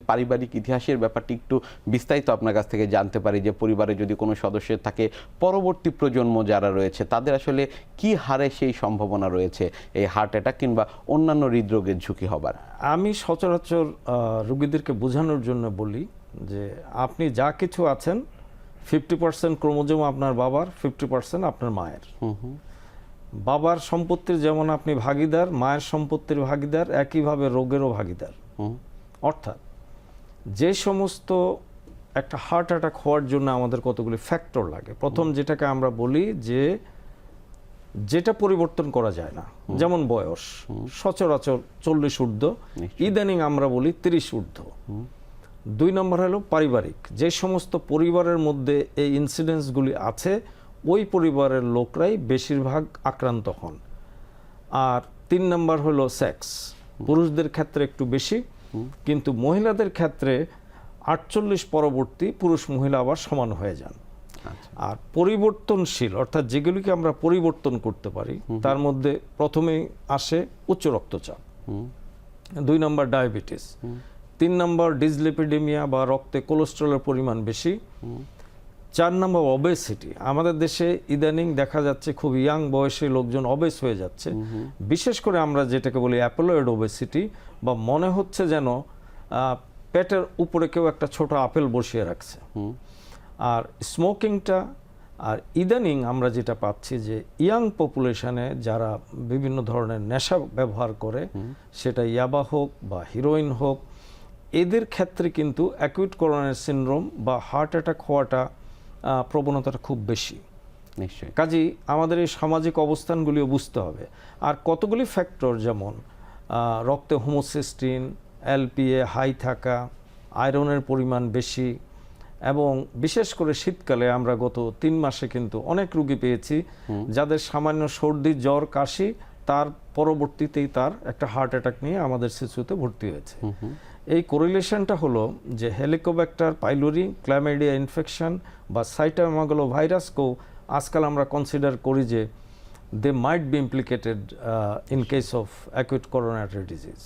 পারিবারিক ইতিহাসের ব্যাপারটি একটু বিস্তারিত আপনার কাছ থেকে জানতে পারি, যে পরিবারে যদি কোনো সদস্যের থাকে, পরবর্তী প্রজন্ম যারা রয়েছে তাদের আসলে কি হারে সেই সম্ভাবনা রয়েছে এই হার্ট অ্যাটাক কিংবা অন্যান্য হৃদরোগের ঝুঁকি হবার? আমি সচরাচর রোগীদেরকে বোঝানোর জন্য বলি যে আপনি যা কিছু আছেন 50% ক্রোমোজোম আপনার বাবার, 50% আপনার মায়ের। বাবার সম্পত্তির যেমন আপনি ভাগীদার, মায়ের সম্পত্তির ভাগীদার, একইভাবে রোগেরও ভাগীদার। অর্থাৎ যে সমস্ত একটা হার্ট অ্যাটাক হওয়ার জন্য আমাদের কতগুলি ফ্যাক্টর লাগে, প্রথম যেটাকে আমরা বলি যে যেটা পরিবর্তন করা যায় না, যেমন বয়স, সচরাচর 40 ঊর্ধ্ব, ইদানিং আমরা বলি 30 ঊর্ধ্ব। 2 নম্বর হলো পারিবারিক, যে সমস্ত পরিবারের মধ্যে এই ইনসিডেন্টসগুলি আছে ওই পরিবারের লোকরাই বেশিরভাগ আক্রান্ত হন। আর 3 নম্বর হলো সেক্স, পুরুষদের ক্ষেত্রে একটু বেশি, কিন্তু মহিলাদের ক্ষেত্রে 48 পরবর্তী পুরুষ মহিলা আবার সমান হয়ে যান। আর পরিবর্তনশীল অর্থাৎ যেগুলিকে আমরা পরিবর্তন করতে পারি তার মধ্যে প্রথমেই আসে উচ্চ রক্তচাপ, 2 নম্বর ডায়াবেটিস, 3 নম্বর ডিসলিপিডেমিয়া বা রক্তে কোলেস্টেরলের পরিমাণ বেশি, 4 নম্বর ওবেসিটি। আমাদের দেশে ইদানিং দেখা যাচ্ছে খুব ইয়াং বয়সে লোকজন অবেস হয়ে যাচ্ছে, বিশেষ করে আমরা যেটাকে বলি অ্যাপোলয়েড ওবেসিটি, বা মনে হচ্ছে যেন পেটের উপরে কেউ একটা ছোট আপেল বসিয়ে রাখছে। আর স্মোকিংটা, আর ইদানিং আমরা যেটা পাচ্ছি যে ইয়াং পপুলেশনে যারা বিভিন্ন ধরনের নেশা ব্যবহার করে, সেটা ইয়াবা হোক বা হিরোইন হোক, এদের ক্ষেত্রে কিন্তু অ্যাকিউট করোনারি সিনড্রোম বা হার্ট অ্যাটাক হওয়াটা প্রবণতাটা খুব বেশি। নিশ্চয়ই। কাজেই আমাদের এই সামাজিক অবস্থানগুলিও বুঝতে হবে। আর কতগুলি ফ্যাক্টর, যেমন রক্তে হোমোসিস্টিন, এলপিএ হাই থাকা, আয়রনের পরিমাণ বেশি, এবং বিশেষ করে শীতকালে আমরা গত 3 মাসে কিন্তু অনেক রোগী পেয়েছি যাদের সামান্য সর্দি, জ্বর, কাশি, তার পরবর্তীতেই তার একটা হার্ট অ্যাটাক নিয়ে আমাদের শিশুতে ভর্তি হয়েছে। এই কোরিলেশনটা হলো যে হেলিকোব্যাক্টার পাইলোরি, ক্ল্যামাইডিয়া ইনফেকশন বা সাইটোমেগালো ভাইরাসকেও আজকাল আমরা কনসিডার করি যে they might be implicated in case of acute coronary disease.